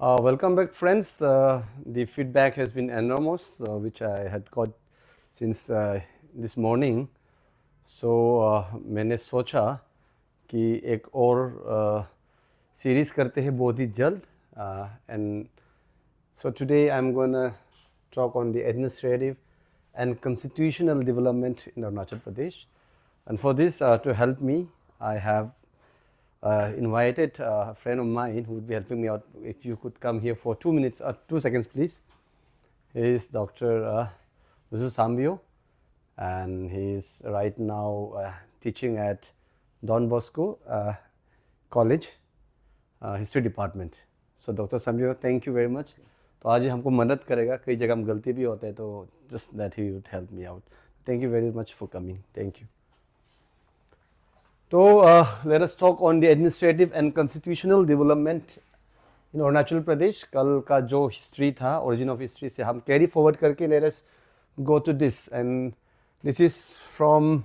Welcome back, friends. The feedback has been enormous, which I had got since this morning. So मैंने सोचा कि एक और series करते हैं बहुत ही जल्द. And so today I'm going to talk on the administrative and constitutional development in Arunachal Pradesh. And for this, to help me, I have invited a friend of mine who would be helping me out. If you could come here for 2 minutes, 2 seconds please. He is Dr. Dusu Sambyo, and he is right now teaching at Don Bosco College, History Department. So Dr. Sambyo, thank you very much. तो आज ही हमको मदद करेगा, कई जगह हम गलती भी होते हैं, तो just that he would help me out. Thank you very much for coming. Thank you. So let us talk on the administrative and constitutional development in Arunachal Pradesh. कल का जो history था, origin of history से हम carry forward करके let us go to this, and this is from,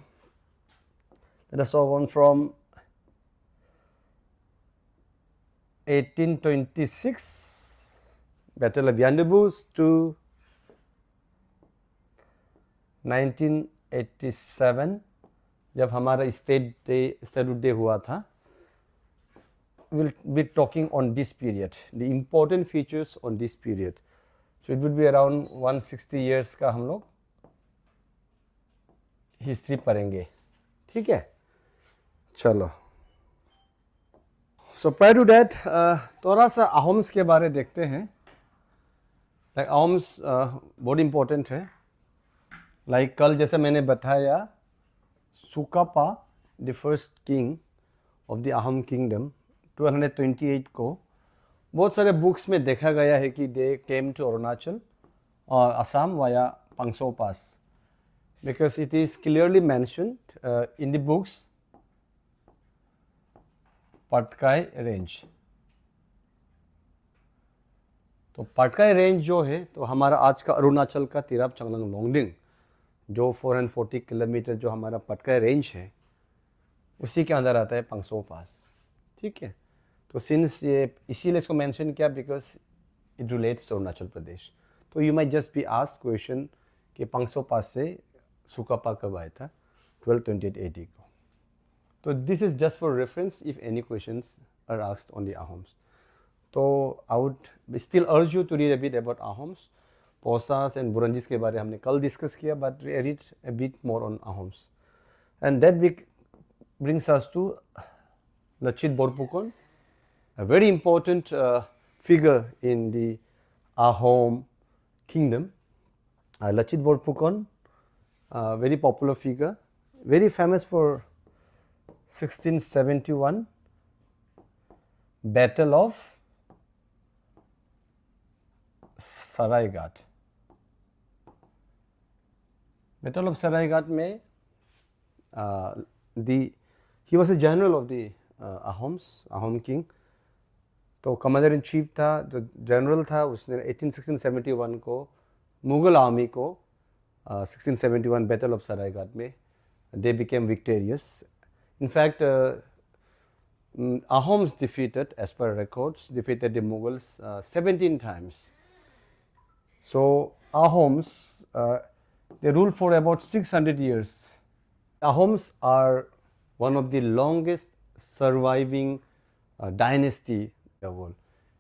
let us talk on from 1826 Battle of Yandabu to 1987 जब हमारा statehood day हुआ था. We'll be talking on this period, the important features on this period. So it would be around 160 years का हम लोग history पढ़ेंगे. ठीक है, चलो. So prior to that, थोड़ा सा अहोम्स के बारे देखते हैं. Like अहोम्स बहुत इम्पोर्टेंट है. Like कल जैसे मैंने बताया, Sukapa, the first king of the Ahom kingdom, 1228 को बहुत सारे बुक्स में देखा गया है कि they came to Arunachal or Assam via Pangso Pass, because it is clearly mentioned in the books Patkai range. तो पटकाई रेंज जो है, तो हमारा आज का अरुणाचल का तिरप चंगलंग लोंगडिंग जो 440 किलोमीटर जो हमारा पटकाई रेंज है, उसी के अंदर आता है पंगसो पास. ठीक है, तो सिंस ये इसीलिए इसको मेंशन किया because it relates to Arunachal Pradesh. तो you might just be asked question कि पंगसो पास से सुकापा कब आया था, 1228 AD को. तो this is just for reference if any questions are asked on the Ahoms. तो I would still urge you to read a bit about Ahoms. पोसास एंड बुरंजीस के बारे हमने कल डिस्कस किया, but read a bit more on Ahoms. And that brings us to Lachit Borpukon, a very important figure in the Ahom kingdom. Lachit Borpukon, very popular figure, very famous for 1671 Battle of Saraigat. Battle of Saraigat में he was a general of the Ahom king. तो commander in chief था, जो general था, उसने 1671 को Mughal army को 1671 battle of Saraighat में they became victorious. In fact, Ahoms defeated, as per records, defeated the Mughals 17 times. So Ahoms, they ruled for about 600 years. Ahoms are one of the longest surviving dynasty in the world.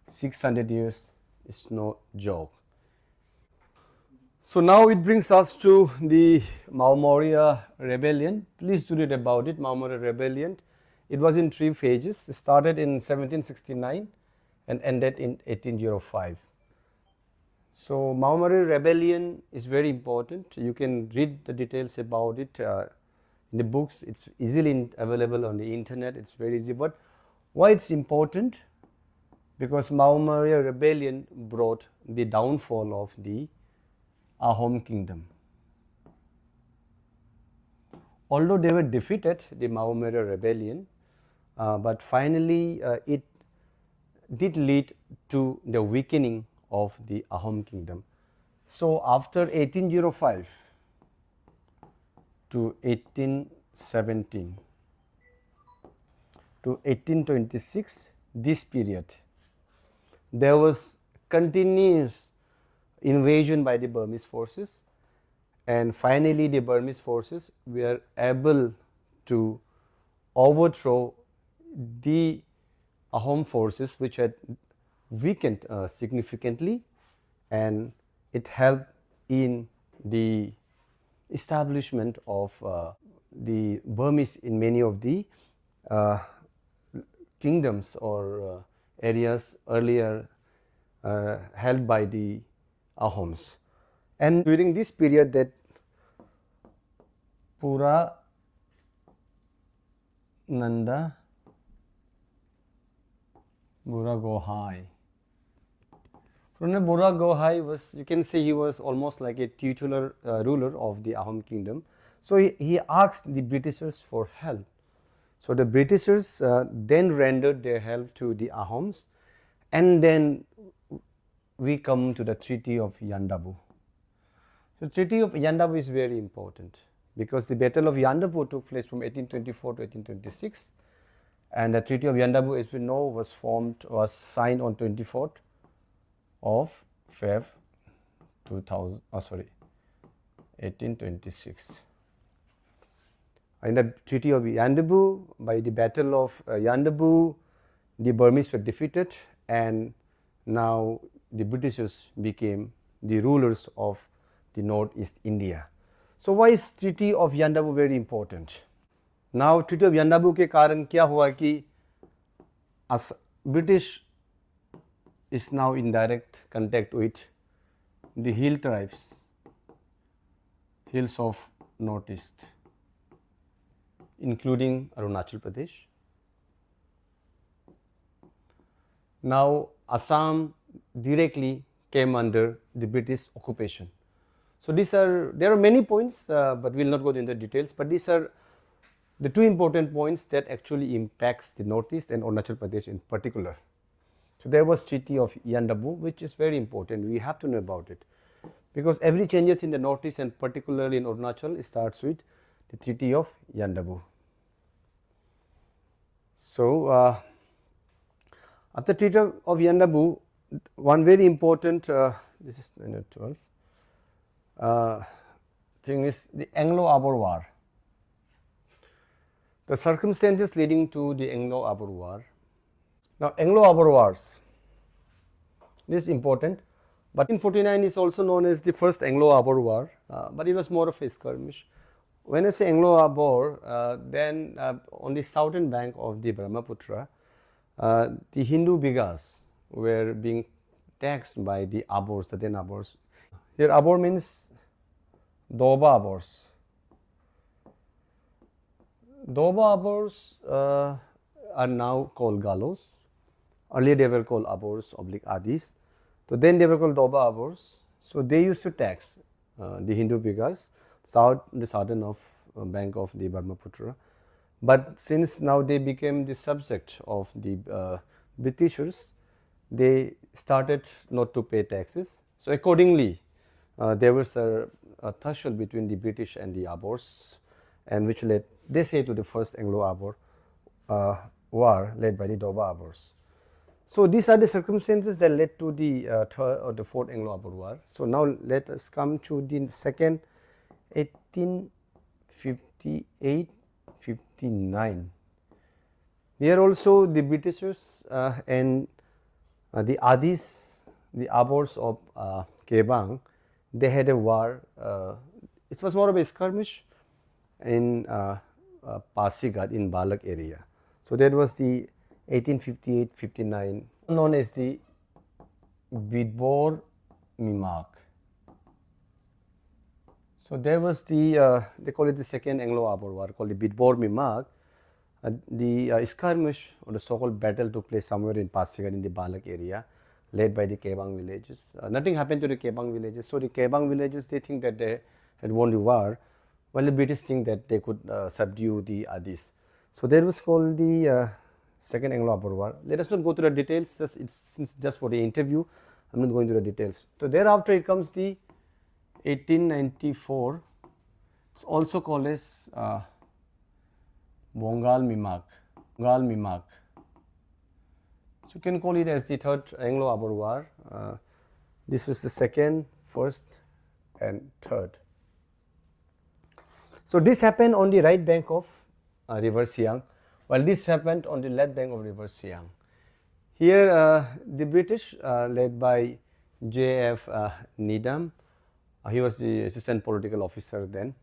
600 years is no joke. So now it brings us to the Maumauria rebellion. Please do read about it. Maumauria rebellion. It was in 3 phases. It started in 1769 and ended in 1805. So Maumauria rebellion is very important. You can read the details about it in the books. It's easily available on the internet. It's very easy. But why it's important? Because Maumauria rebellion brought the downfall of the Ahom kingdom. Although they were defeated, the Maumauria rebellion, but finally it did lead to the weakening of the Ahom kingdom. So after 1805 to 1817 to 1826, this period, there was continuous invasion by the Burmese forces, and finally the Burmese forces were able to overthrow the Ahom forces, which had weakened significantly, and it helped in the establishment of the Burmese in many of the kingdoms or areas earlier held by the Ahoms. And during this period, that Pura Nanda Buragohai. Buragohai was, you can say, he was almost like a titular ruler of the Ahom kingdom. So he asked the Britishers for help. So the Britishers then rendered their help to the Ahoms, and then we come to the Treaty of Yandabu. So Treaty of Yandabu is very important because the Battle of Yandabu took place from 1824 to 1826, and the Treaty of Yandabu, as we know, was signed on 24th of Feb 1826. In the Treaty of Yandabu, by the Battle of Yandabu, the Burmese were defeated, and now the Britishers became the rulers of the Northeast India. So why is Treaty of Yandabu very important? Now Treaty of Yandabu के कारण क्या हुआ कि British is now in direct contact with the hill tribes, hills of Northeast, including Arunachal Pradesh. Now Assam directly came under the British occupation. So there are many points, but we will not go into the details, but these are the two important points that actually impacts the Northeast and Arunachal Pradesh in particular. So there was Treaty of Yandabu, which is very important. We have to know about it because every changes in the Northeast and particularly in Arunachal starts with the Treaty of Yandabu. So after Treaty of Yandabu, one very important this is 12 thing is the Anglo-Abor War. The circumstances leading to the Anglo-Abor War. Now Anglo-Abor Wars, this is important, but 1849 is also known as the first Anglo-Abor War, but it was more of a skirmish. When I say Anglo-Abor, then on the southern bank of the Brahmaputra, the Hindu Bigas were being taxed by the Abors, the then Abors. Here Abor means Doba Abors. Doba Abors are now called Galos. Earlier they were called Abors / Adis. So then they were called Doba Abors. So they used to tax the Hindu Bigas the southern of bank of the Brahmaputra. But since now they became the subject of the Britishers, they started not to pay taxes. So accordingly, there was a tussle between the British and the Abors, and which led, they say, to the first Anglo-Abor war led by the Doba Abors. So these are the circumstances that led to the third or the fourth Anglo-Abor war. So now let us come to the second, 1858-59. Here also the Britishers and the Adis, the Abors of Kebang, they had a war. It was more of a skirmish in Pasigat in Balak area. So that was the 1858-59, known as the Bidbor Mimak. So there was the, they call it the second Anglo-Abor war, called the Bidbor Mimak. The skirmish or the so-called battle took place somewhere in Pasigat in the Balak area, led by the Kebang villages. Nothing happened to the Kebang villages. So the Kebang villages, they think that they had won the war, while the British think that they could subdue the Adis. So that was called the second Anglo-Abor war. Let us not go to the details, it's just for the interview. I'm not going to the details. So thereafter it comes the 1894. It's also called as Bongal Mimak. So you can call it as the third Anglo-Abor War. This was the second, first and third. So this happened on the right bank of River Siang, while this happened on the left bank of River Siang. Here the British led by J.F. Needham, he was the assistant political officer then.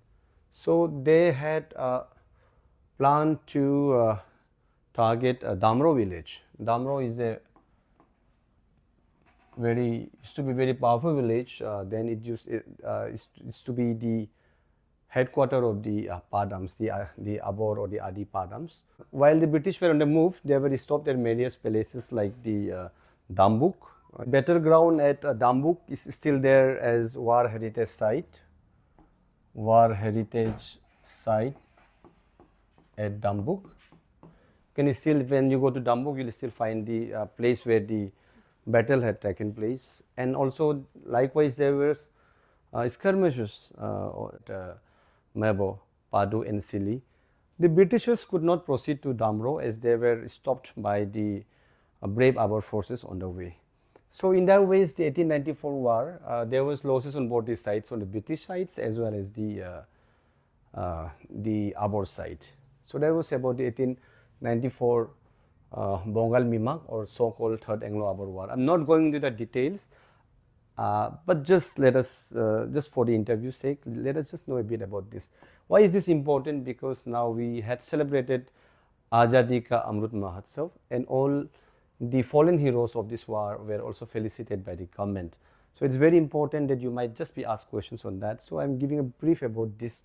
So they had planned to target Damro village. Damro is a used to be very powerful village. Then it used to be the headquarter of the Padams, the Abor or the Adi Padams. While the British were on the move, they were stopped at various places like the Dambuk. Better ground at Dambuk is still there as War Heritage Site. War Heritage Site at Dambuk. Can you still, when you go to Dambuk, you will still find the place where the battle had taken place, and also likewise there were skirmishes at Mebo, Padu and Sili. The Britishers could not proceed to Damro as they were stopped by the brave Abor forces on the way. So in that ways, the 1894 war, there was losses on both the sides, on the British sides as well as the Abor side. So that was about the 1894 Bongal Mimak, or so-called Third Anglo-Abor War. I'm not going into the details, but just let us, just for the interview's sake, let us just know a bit about this. Why is this important? Because now we had celebrated Azadi Ka Amrut Mahotsav, and all the fallen heroes of this war were also felicitated by the government. So it's very important that you might just be asked questions on that. So I'm giving a brief about these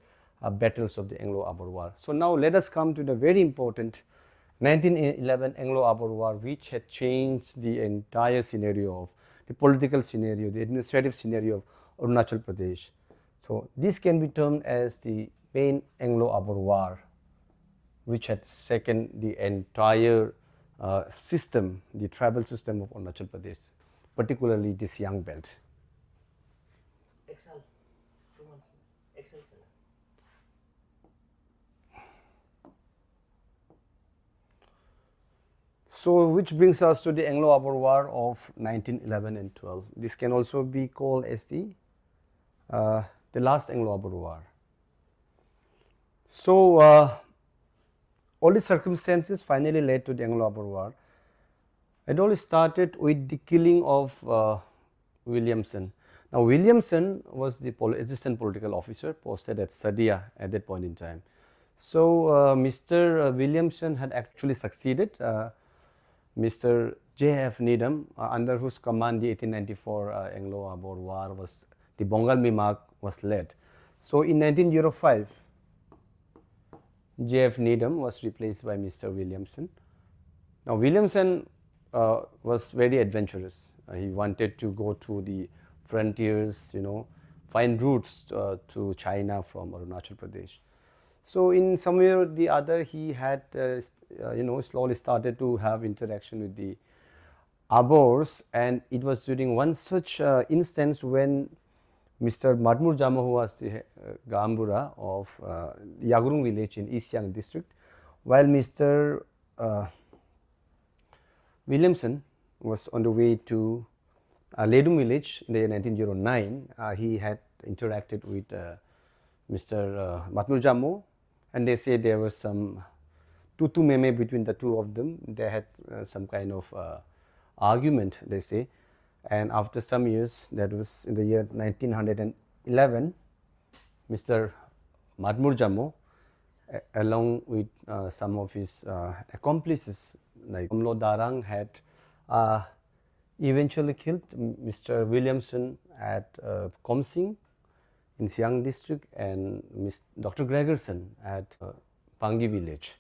battles of the Anglo-Abor War. So now let us come to the very important 1911 Anglo-Abor War, which had changed the entire scenario of the political scenario, the administrative scenario of Arunachal Pradesh. So this can be termed as the main Anglo-Abor War, which had shaken the entire system, the tribal system of Arunachal Pradesh, particularly the Siang belt. Excel. 2 months. Excel. So which brings us to the Anglo-Abor War of 1911 and 12. This can also be called as the last Anglo-Abor War. So all the circumstances finally led to the Anglo-Abor War. It all started with the killing of Williamson. Now Williamson was the assistant political officer posted at Sadia at that point in time. So Mr. Williamson had actually succeeded Mr. J.F. Needham, under whose command the 1894 Anglo-Abor War was, the Bongal Mimak was led. So in 1905, J.F. Needham was replaced by Mr. Williamson. Now Williamson was very adventurous. He wanted to go to the frontiers, find routes to China from Arunachal Pradesh. So in some way or the other, he had, slowly started to have interaction with the Abors, and it was during one such instance when Mr. Madmur Jamo, who was the Gambura of Yagrung village in East Siang district, while Mr. Williamson was on the way to Ledung village in the year 1909, he had interacted with Mr. Madmur Jamo, and they say there was some tutu meme between the two of them. They had some kind of argument, they say, and after some years, that was in the year 1911, Mr. Madmur Jamo, along with some of his accomplices like Amlo Darang, had eventually killed Mr. Williamson at Komsing in Siang district, and Dr. Gregerson at Pangi village.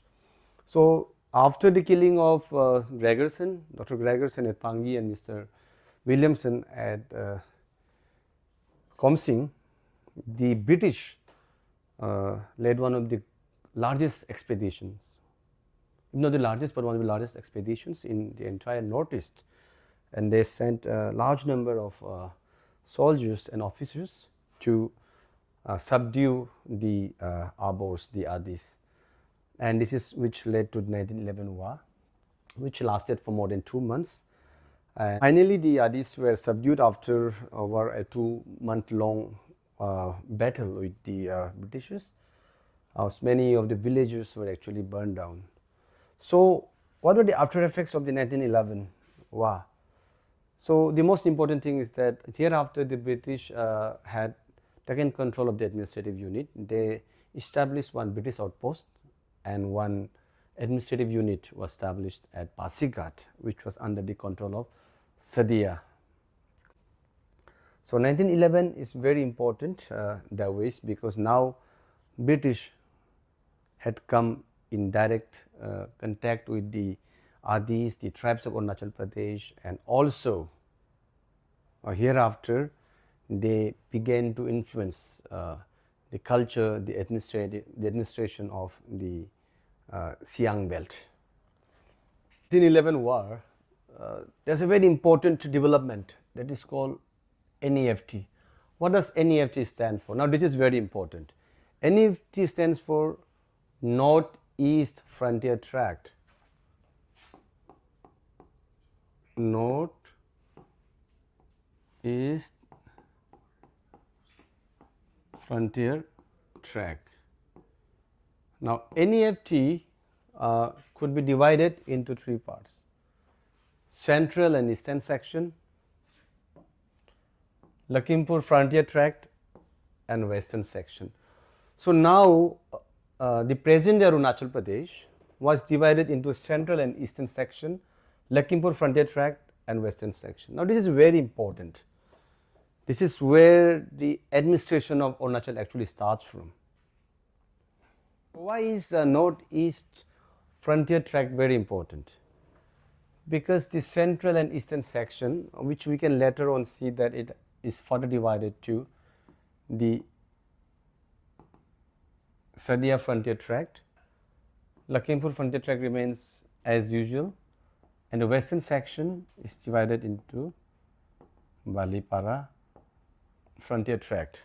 So after the killing of Gregerson, Dr. Gregerson at Pangi and Mr. Williamson at Komsing, the British led one of the largest expeditions, not the largest, but one of the largest expeditions in the entire northeast, and they sent a large number of soldiers and officers to subdue the Abors, the Adis, and this is which led to the 1911 war. which lasted for more than 2 months. And finally, the Adis were subdued after over a 2-month-long battle with the Britishers. Many of the villages were actually burned down. So, what were the after effects of the 1911 war? So, the most important thing is that hereafter the British had taken control of the administrative unit. They established one British outpost and one administrative unit was established at Pasighat, which was under the control of Sadia. So 1911 is very important that ways, because now British had come in direct contact with the Adis, the tribes of Arunachal Pradesh, and also hereafter they began to influence the culture, the administration of the Siang belt. 1911 war, there's a very important development that is called NEFT. What does NEFT stand for? Now this is very important. NEFT stands for North-East Frontier Tract. North-East Frontier Tract. Now NEFT could be divided into 3 parts: Central and Eastern section, Lakhimpur Frontier Tract, and Western section. So now the present Arunachal Pradesh was divided into Central and Eastern section, Lakhimpur Frontier Tract, and Western section. Now this is very important. This is where the administration of Arunachal actually starts from. Why is the North-East Frontier Tract very important? Because the Central and Eastern section, which we can later on see that it is further divided to the Sadia Frontier Tract, Lakhimpur Frontier Tract remains as usual, and the Western section is divided into Balipara Frontier Tract.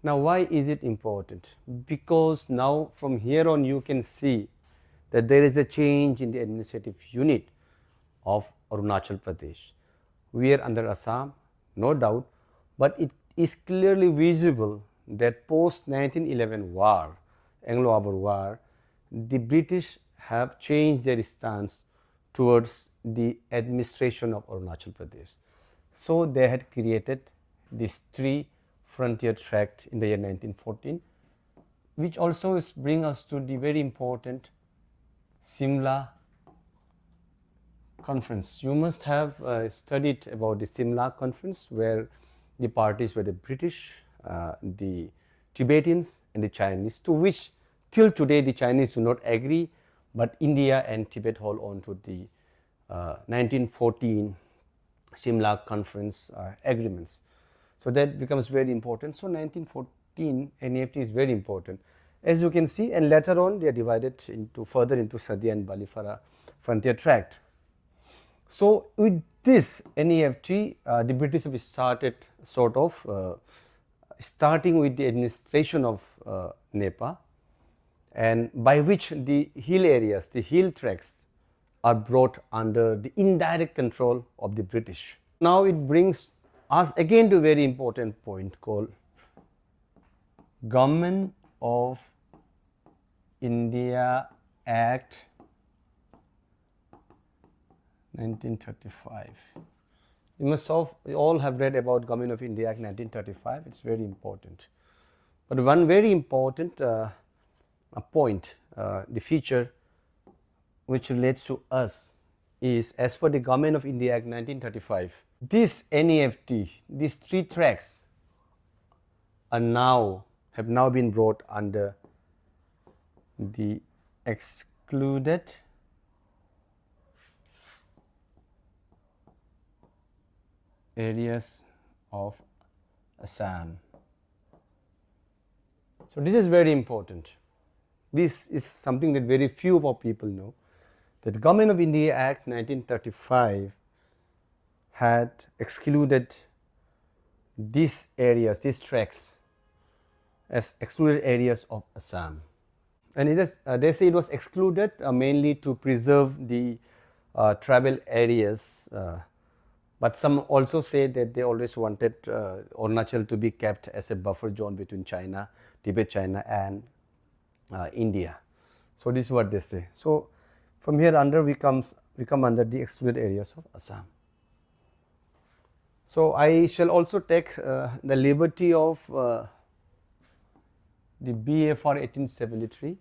Now why is it important? Because now from here on you can see that there is a change in the administrative unit of Arunachal Pradesh. We are under Assam, no doubt, but it is clearly visible that post 1911 war, Anglo-Abor war, the British have changed their stance towards the administration of Arunachal Pradesh. So they had created these 3 frontier tract in the year 1914, which also brings us to the very important Simla conference. You must have studied about the Simla conference, where the parties were the British, the Tibetans, and the Chinese, to which till today the Chinese do not agree, but India and Tibet hold on to the 1914 Simla conference agreements. So that becomes very important. So 1914 NEFT is very important, as you can see, and later on they are divided into further into Sadia and Balipara Frontier Tract. So with this NEFT, the British have started sort of starting with the administration of NEPA, and by which the hill areas, the hill tracts are brought under the indirect control of the British. Now it brings us again to a very important point called Government of India Act 1935. You must all have read about Government of India Act 1935. It's very important. But one very important point, the feature which relates to us, is as per the Government of India Act 1935, this NEFT, these 3 tracts have now been brought under the excluded areas of Assam. So this is very important. This is something that very few of our people know, that Government of India Act 1935 had excluded these areas, these tracts, as excluded areas of Assam. And it is, they say it was excluded mainly to preserve the tribal areas, but some also say that they always wanted Arunachal to be kept as a buffer zone between China, Tibet, China and India. So this is what they say. So from here under we come under the excluded areas of Assam. So I shall also take the liberty of the BFR 1873.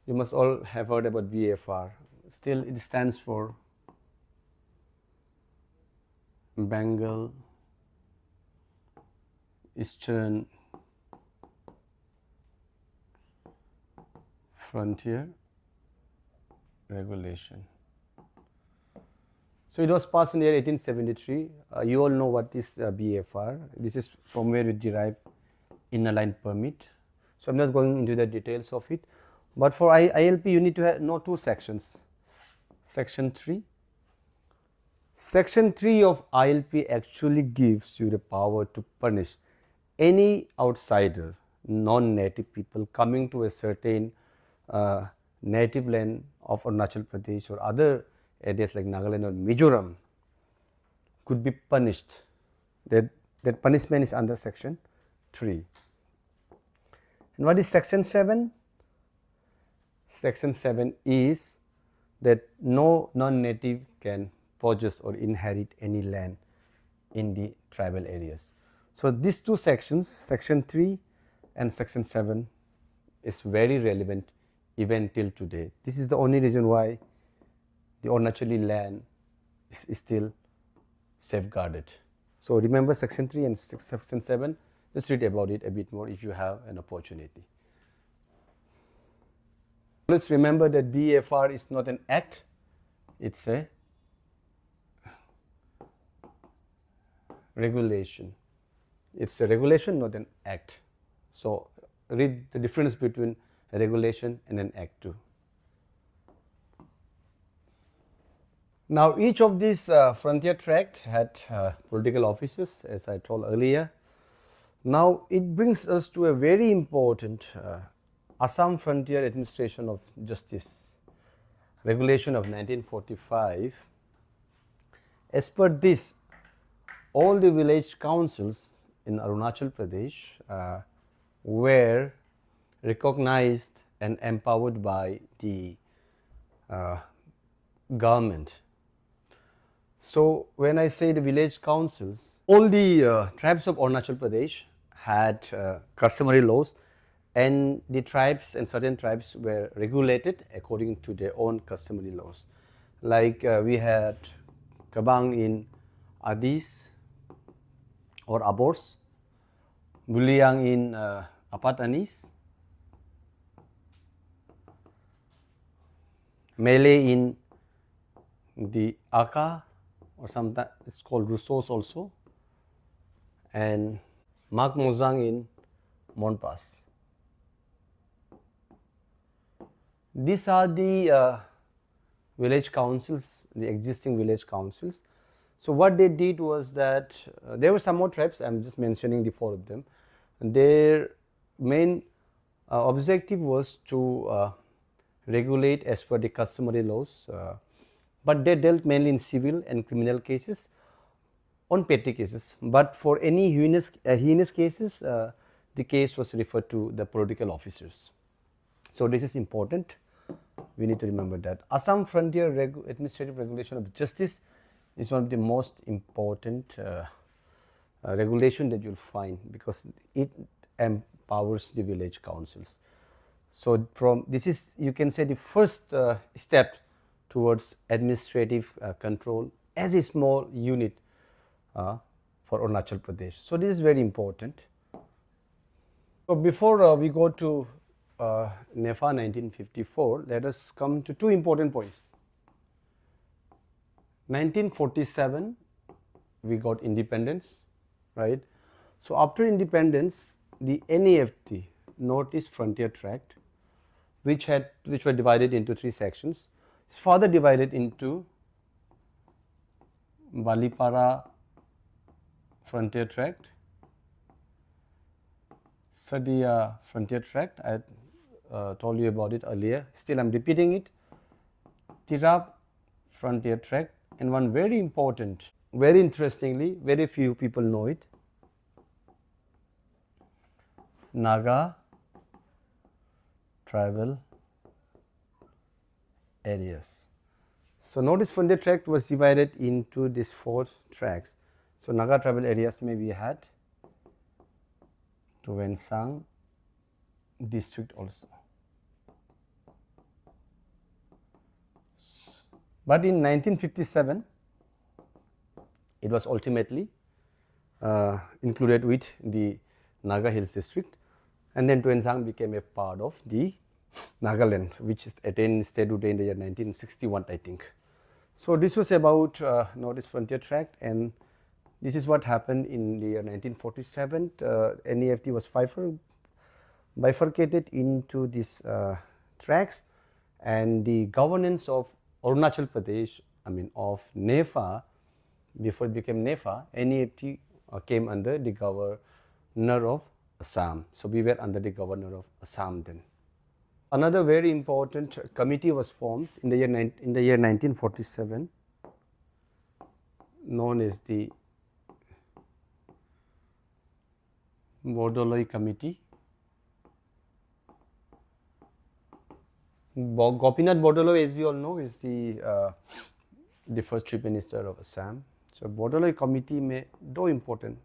You must all have heard about BFR. Still it stands for Bengal Eastern Frontier Regulation. So it was passed in the year 1873. You all know what is BFR. This is from where we derive inner line permit. So I'm not going into the details of it. But for ILP, you need to know two sections. Section 3. Section 3 of ILP actually gives you the power to punish any outsider, non-native people coming to a certain native land of Arunachal Pradesh or other areas like Nagaland or Mizoram could be punished. That punishment is under Section 3. And what is Section 7? Section 7 is that no non-native can possess or inherit any land in the tribal areas. So these two sections, Section 3 and Section 7, is very relevant even till today. This is the only reason why the Arunachali land is still safeguarded. So remember Section 3 and Section 7, just read about it a bit more if you have an opportunity. Please remember that BFR is not an act, it's a regulation. It's a regulation, not an act. So read the difference between a regulation and an act too. Now each of these frontier tract had political offices, as I told earlier. Now it brings us to a very important Assam Frontier Administration of Justice Regulation of 1945. As per this, all the village councils in Arunachal Pradesh were recognized and empowered by the government. So when I say the village councils, all the tribes of Arunachal Pradesh had customary laws, and the tribes and certain tribes were regulated according to their own customary laws. Like we had Kabang in Adis or Abors, Buliang in Apatanis, Malay in the Aka, or sometimes it's called Rousseau's also, and Mak Mozang in Monpas. These are the village councils, the existing village councils. So what they did was that there were some more tribes, I'm just mentioning the four of them. Their main objective was to regulate as per the customary laws, but they dealt mainly in civil and criminal cases, on petty cases. But for any heinous cases, the case was referred to the political officers. So this is important. We need to remember that. Assam Frontier Administrative Regulation of Justice is one of the most important regulation that you'll find, because it empowers the village councils. So this is, you can say, the first step towards administrative control as a small unit for Arunachal Pradesh. So this is very important. So before we go to NEFA 1954, let us come to two important points. 1947, we got independence, right? So after independence, the NEFT, Northeast Frontier Tract, which were divided into three sections, is further divided into Balipara Frontier Tract, Sadia Frontier Tract. I told you about it earlier. Still, I'm repeating it. Tirap frontier tract, and one very important, very interestingly, very few people know it, Naga tribal areas. So notice frontier tract was divided into these 4 tracts. So Naga tribal areas may we had Tuensang district also. But in 1957, it was ultimately included with the Naga Hills district, and then Tuensang became a part of the Nagaland, which attained statehood in the year 1961, I think. So this was about Northeast Frontier Tract, and this is what happened in the year 1947. NEFT was bifurcated into these tracts, and the governance of Arunachal Pradesh, of NEFA, before it became NEFA, NEFT came under the governor of Assam. So we were under the governor of Assam then. Another very important committee was formed in the year 1947, known as the Bordoloi Committee. Gopinath Bordoloi, as we all know, is the first chief minister of Assam. So Bordoloi Committee में 2 important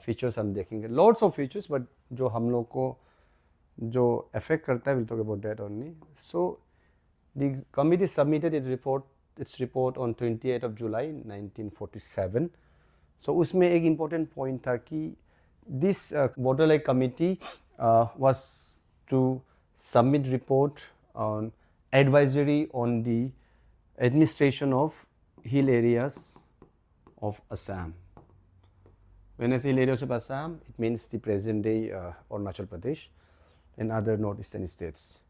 features हम देखेंगे, lots of features, but जो हम लोग को जो affect करता है, we'll talk about that only. So the committee submitted its report on 28th of July 1947. So उसमें एक important point था कि this Bordoloi Committee was to submit report on advisory on the administration of hill areas of Assam. When I say hill areas of Assam, it means the present day Arunachal Pradesh and other northeastern states.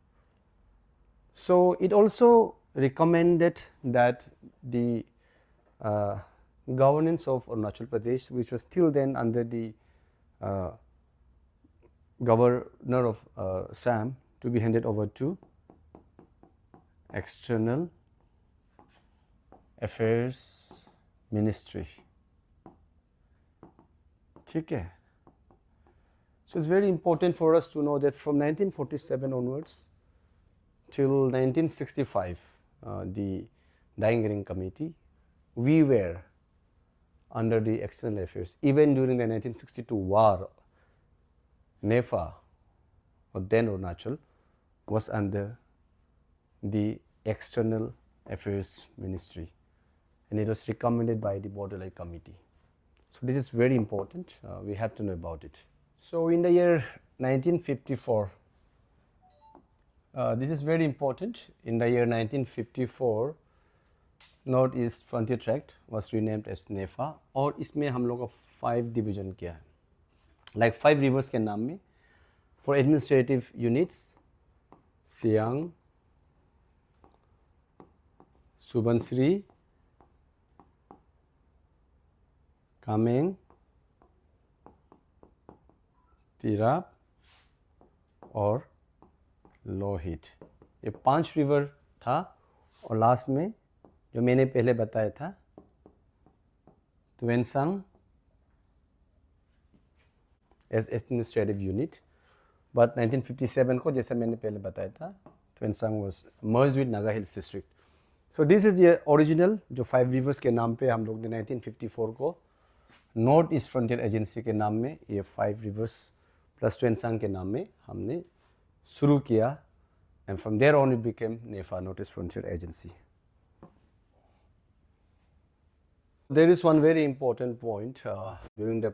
So it also recommended that the governance of Arunachal Pradesh, which was till then under the governor of Assam, to be handed over to External Affairs Ministry. Okay. So it's very important for us to know that from 1947 onwards till 1965, the Dying Ering Committee, we were under the External Affairs. Even during the 1962 war, NEFA, or then Arunachal, was under the External Affairs Ministry, and it was recommended by the Bordoloi Committee. So this is very important, we have to know about it. So in the year 1954, this is very important, in the year 1954, Northeast Frontier Tract was renamed as NEFA, और इसमें हम लोग का 5 division किया है, like 5 rivers के नाम में, for administrative units, Siang, Subansiri, Kameng, Tirap और लोहित. ये 5 रिवर था, और लास्ट में जो मैंने पहले बताया था Tuensang as administrative unit, but 1957 को जैसा मैंने पहले बताया था Tuensang was merged with Naga Hills district. So this is the original जो 5 rivers के नाम पे हम लोग ने 1954 को नॉर्थ ईस्ट फ्रंटियर एजेंसी के नाम में ये 5 रिवर्स प्लस Tuensang के नाम में हमने शुरू किया, and from there on it became NEFA, North East Frontier Agency. There is one very important point during the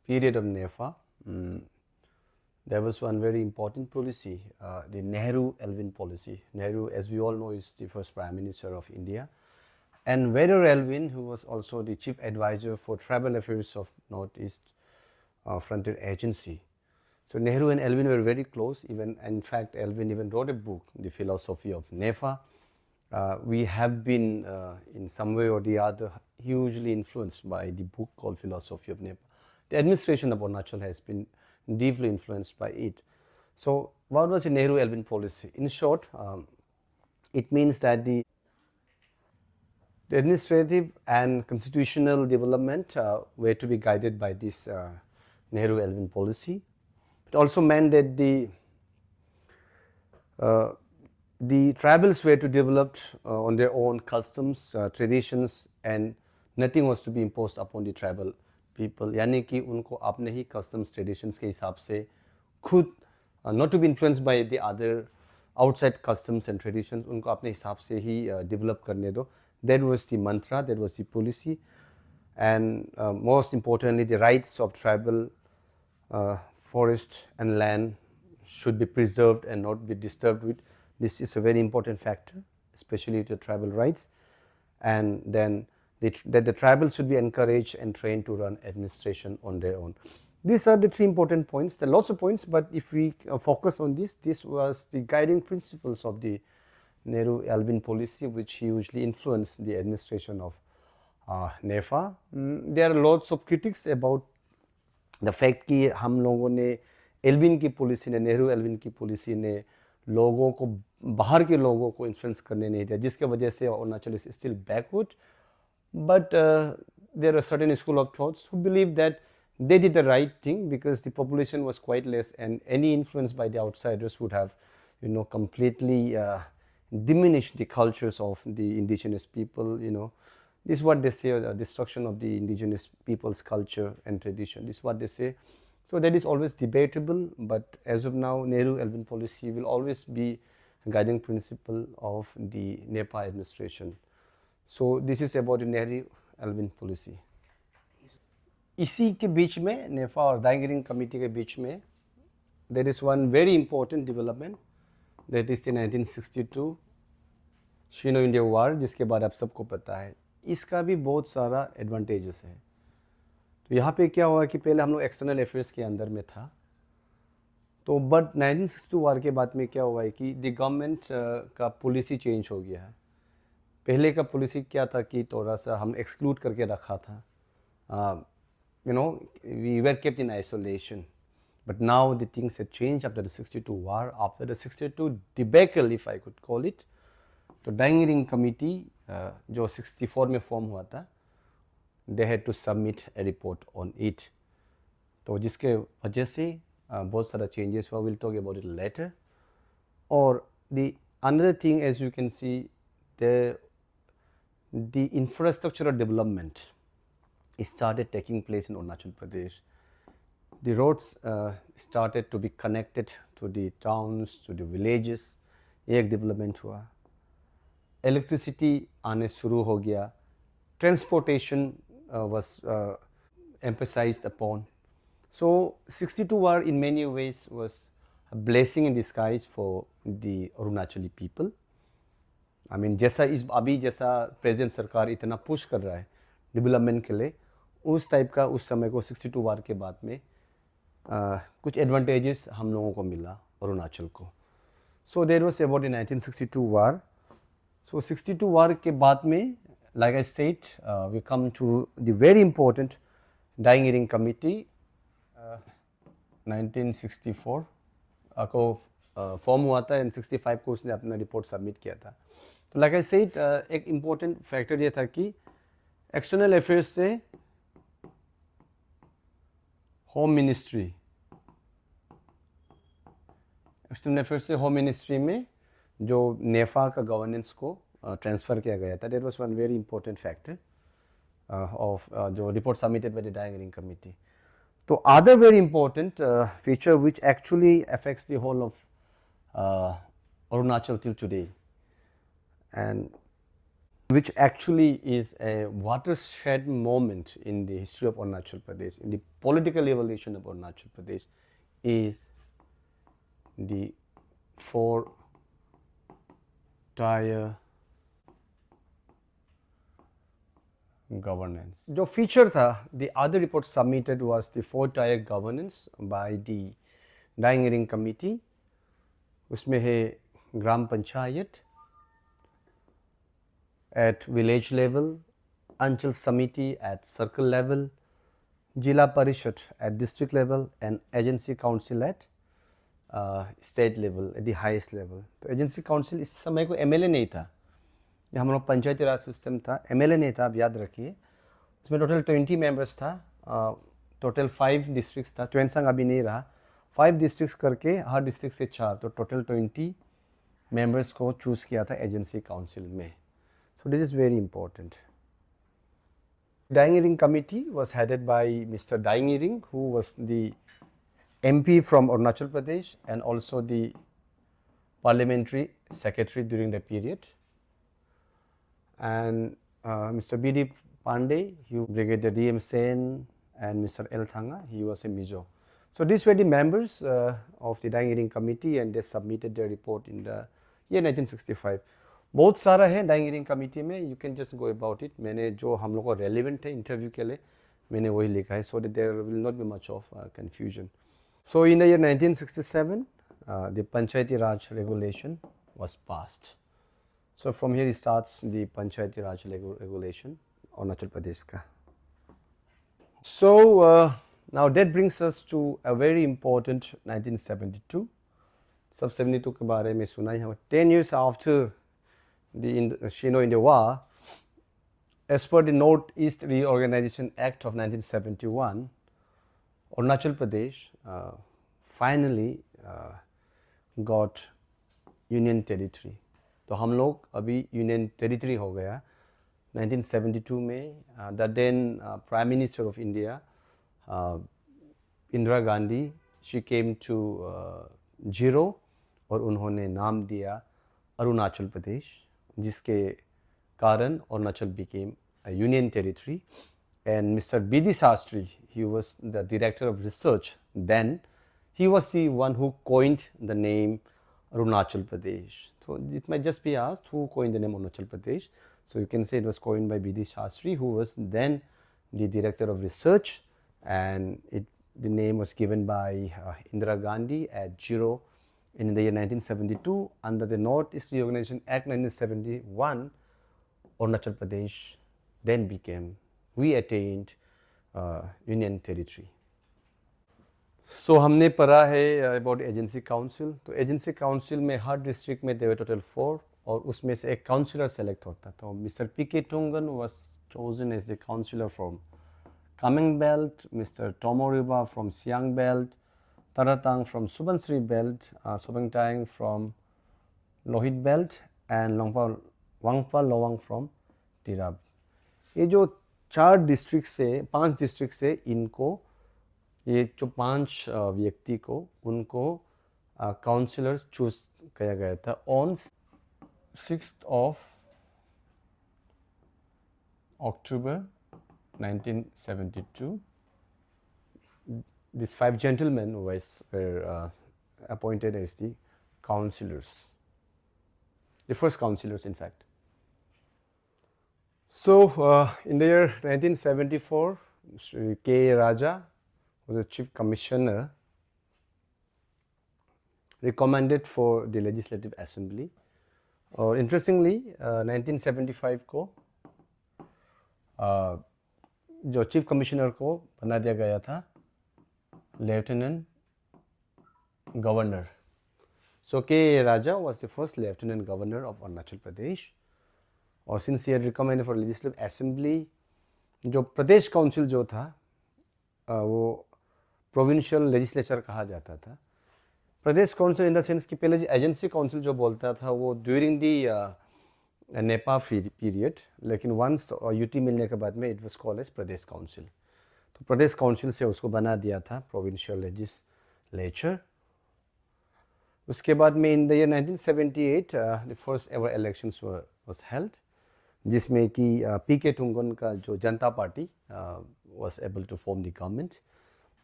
period of NEFA. There was one very important policy, the Nehru-Elvin policy. Nehru, as we all know, is the first Prime Minister of India, and Elvin, who was also the Chief Advisor for Tribal Affairs of Northeast Frontier Agency. So Nehru and Elvin were very close. Even in fact, Elvin even wrote a book, The Philosophy of NEFA. We have been in some way or the other hugely influenced by the book called Philosophy of NEFA. The administration of Arunachal has been deeply influenced by it. So what was the Nehru-Elvin policy? In short, it means that the The administrative and constitutional development were to be guided by this Nehru-Elvin policy. It also meant that the tribals were to develop on their own customs, traditions, and nothing was to be imposed upon the tribal people. यानी कि उनको अपने ही customs, traditions के हिसाब से खुद not to be influenced by the other outside customs and traditions, उनको अपने हिसाब से ही develop करने दो. That was the mantra, that was the policy, and most importantly, the rights of tribal forest and land should be preserved and not be disturbed with. This is a very important factor, especially the tribal rights, and then that the tribals should be encouraged and trained to run administration on their own. These are the three important points. There are lots of points, but if we focus on this was the guiding principles of the Nehru-Elvin policy, which hugely influenced the administration of NEFA. There are lots of critics about the fact कि हम लोगों ने Alvin की policy ने, नेहरू-एल्विन की policy ने लोगों को, बाहर के लोगों को इन्फ्लुएंस करने नहीं दिया, जिसके वजह से Arunachal is still backward. But there are certain school of thoughts who believe that they did the right thing because the population was quite less and any influence by the outsiders would have, completely diminished the cultures of the indigenous people. This is what they say, the destruction of the indigenous people's culture and tradition. This is what they say. So that is always debatable, but as of now, Nehru-Elvin policy will always be a guiding principle of the NEPA administration. So this is about the Nehru-Elvin policy. इसी के बीच में नेफा और dying committee के बीच में there is one very important development, that is the 1962 Sino India war, जिसके बारे आप सबको पता है. इसका भी बहुत सारा एडवांटेजेस है. तो यहाँ पे क्या हुआ कि पहले हम लोग एक्सटर्नल अफेयर्स के अंदर में था, तो बट 1962 वार के बाद में क्या हुआ है कि द गवर्नमेंट का पॉलिसी चेंज हो गया है. पहले का पॉलिसी क्या था कि थोड़ा सा हम एक्सक्लूड करके रखा था, we were kept in isolation. But now the things had changed after the 62 war, after the 62 debacle, if I could call it. तो डाइंग कमेटी जो 64 में फॉर्म हुआ था, they had to submit a report on it. तो जिसके वजह से बहुत सारा चेंजेस हुआ. we'll talk about it later. और the another thing, as you can see, the infrastructural development started taking place in Arunachal Pradesh. The roads started to be connected to the towns, to the villages. एक development हुआ. Electricity आने शुरू हो गया. Transportation was emphasized upon. So 62 war in many ways was a blessing in disguise for the Arunachali people. I mean, जैसा इस अभी जैसा प्रेजेंट सरकार इतना पुश कर रहा है डेवलपमेंट के लिए, उस टाइप का उस समय को 62 वार के बाद में कुछ एडवांटेजेस हम लोगों को मिला अरुणाचल को. So there was about the 1962 war. So 62 war के बाद में, like I said, we come to the very important Daying Ering committee. 1964 को फॉर्म हुआ था एंड 65 को उसने अपना रिपोर्ट सबमिट किया था. तो लाइक आई सेड, एक इम्पोर्टेंट फैक्टर ये था कि एक्सटर्नल अफेयर्स से होम मिनिस्ट्री, एक्सटर्नल अफेयर्स से होम मिनिस्ट्री में जो नेफा का गवर्नेंस को ट्रांसफ़र किया गया था. That was one very important factor of जो report submitted by the Daying Ering committee. तो other very important feature which actually affects the whole of Arunachal till today, and which actually is a watershed moment in the history of Arunachal Pradesh, in the political evolution of Arunachal Pradesh, is the 4-tier governance. जो feature था, the other report submitted was the 4-tier governance by the Daying Ering committee. उसमें है ग्राम panchayat at village level, Anchal Samiti at circle level, Jila Parishad at district level, and agency council at state level, at the highest level. तो agency council इस समय को MLA नहीं था, ये हम लोग पंचायती राज सिस्टम था, एमएलए नहीं था, आप याद रखिए। इसमें टोटल 20 मेंबर्स था, टोटल 5 डिस्ट्रिक्ट्स था, ट्वेंसंग अभी नहीं रहा, 5 डिस्ट्रिक्ट्स करके हर डिस्ट्रिक्ट से 4, तो टोटल 20 मेंबर्स को चूज़ किया था एजेंसी काउंसिल में। So this is very important. Ering committee was headed by Mr. Ering, who was the MP from Arunachal Pradesh and also the parliamentary secretary during the period. And Mr. B.D. Pandey, he Brigadier D.M. Sen, and Mr. L. Thanga, he was a Mizo. So these were the members of the Ering committee, and they submitted their report in the year 1965. बहुत सारा है dying committee में, you can just go about it. मैंने जो हम लोग को relevant है इंटरव्यू के लिए मैंने वही लिखा है, so that there will not be much of confusion. So in the year 1967 the panchayati raj regulation was passed. So from here starts the panchayati raj regulation Arunachal Pradesh का। So now that brings us to a very important 1972। सब 72 के बारे में सुना ही हमें। 10 years after the Sino-India War, as per the Northeast Reorganization Act of 1971, Arunachal Pradesh finally got union territory. तो हम लोग अभी union territory हो गया 1972 में। The then Prime Minister of India, Indira Gandhi, she came to Zero और उन्होंने नाम दिया अरुणाचल प्रदेश, जिसके कारण Arunachal became a union territory. And Mr. B.D. Sastry, he was the director of research then, he was the one who coined the name Arunachal Pradesh. So it might just be asked who coined the name Arunachal Pradesh. So you can say it was coined by B.D. Sastry, who was then the director of research, and the name was given by Indira Gandhi at Zero in the year 1972 under the Northeast Reorganization Act 1971. Arunachal Pradesh then we attained union territory. So हमने पढ़ा है about agency council। तो agency council में हर district में there were total 4 और उसमें से एक councillor select होता। तो Mr. P.K. Tungan was chosen as the councillor from Kameng Belt, Mr. Tomoriba from Siang Belt, Taratang from Subansiri Belt, Subangtang from Lohit Belt, and Wangpa Lowang from Tirab। ये जो 4 district से 5 district से इनको ये जो 5 व्यक्ति को उनको काउंसिलर्स चूज किया गया था on 6th of October 1972। These 5 gentlemen were appointed as the councillors, the first councillors in fact. So in the year 1974, Sri K. Raja was the chief commissioner recommended for the Legislative Assembly. और interestingly 1975 को जो chief commissioner को बना दिया गया था lieutenant governor. So K. Raja was the first lieutenant governor of Arunachal Pradesh। और since he recommended for legislative assembly, जो प्रदेश काउंसिल जो था वो प्रोविंशियल लेजिस्लेचर कहा जाता था। Pradesh council in the sense कि पहले एजेंसी काउंसिल जो बोलता था वो ड्यूरिंग दी नेपा पीरियड, लेकिन वंस यूटी मिलने के बाद में it was called as Pradesh council. तो प्रदेश काउंसिल से उसको बना दिया था प्रोविंशियल लेजिस्लेचर। उसके बाद में in the year 1978 the first ever elections was held, जिसमें कि पीके टुंगन का जो Janata Party was able to form the government,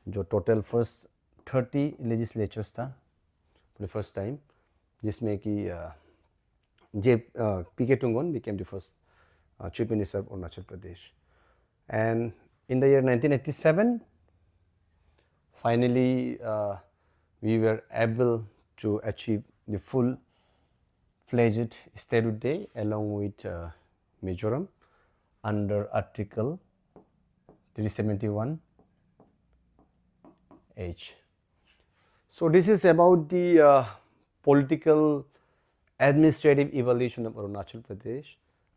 जो टोटल फर्स्ट 30 लेजिस्लेचर्स था फॉर द फर्स्ट टाइम, जिसमें कि PK Thungon became the first chief minister of Arunachal Pradesh. And in the year 1987 finally we were able to achieve the full-fledged statehood day along with Mizoram under Article 371H. So this is about the political administrative evolution of Arunachal Pradesh,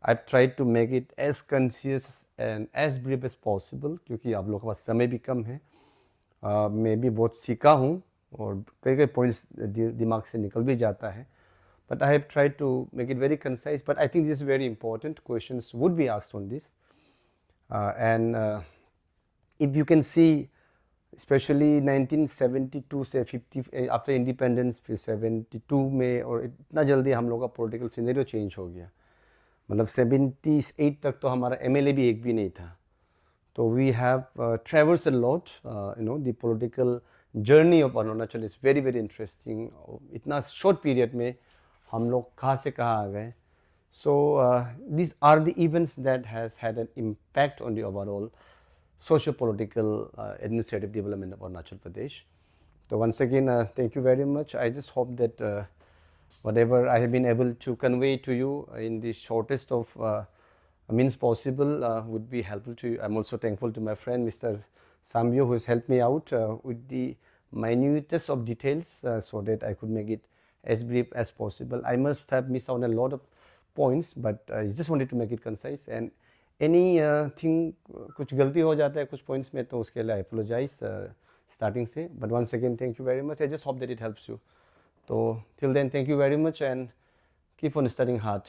I've tried to make it as conscious and as brief as possible क्योंकि आप लोगों के पास समय भी कम है. मैं भी बहुत सीखा हूँ और कई पॉइंट्स दिमाग से निकल भी जाता है. But I have tried to make it very concise. But I think this is very important. Questions would be asked on this. And if you can see, especially 1972 से 50 आफ्टर इंडिपेंडेंस, फिर 72 में, और इतना जल्दी हम लोग का पॉलिटिकल सिनेरियो चेंज हो गया. मतलब 78 तक तो हमारा एमएलए भी एक भी नहीं था. तो we have traverse a lot. You know the political journey of Arunachal is very very interesting. इतना शॉर्ट पीरियड में हम लोग कहाँ से कहाँ आ गए. So these are the events that has had an impact on the overall socio-political administrative development of Arunachal Pradesh. So once again, thank you very much. I just hope that whatever I have been able to convey to you in the shortest of means possible would be helpful to you. I'm also thankful to my friend Mr. Sambyo, who has helped me out with the minutest of details so that I could make it as brief as possible. I must have missed out a lot of points, but I just wanted to make it concise. And any thing कुछ गलती हो जाता है कुछ points में, तो उसके लिए I apologize starting से. But once again, thank you very much. I just hope that it helps you. So till then, thank you very much and keep on studying hard.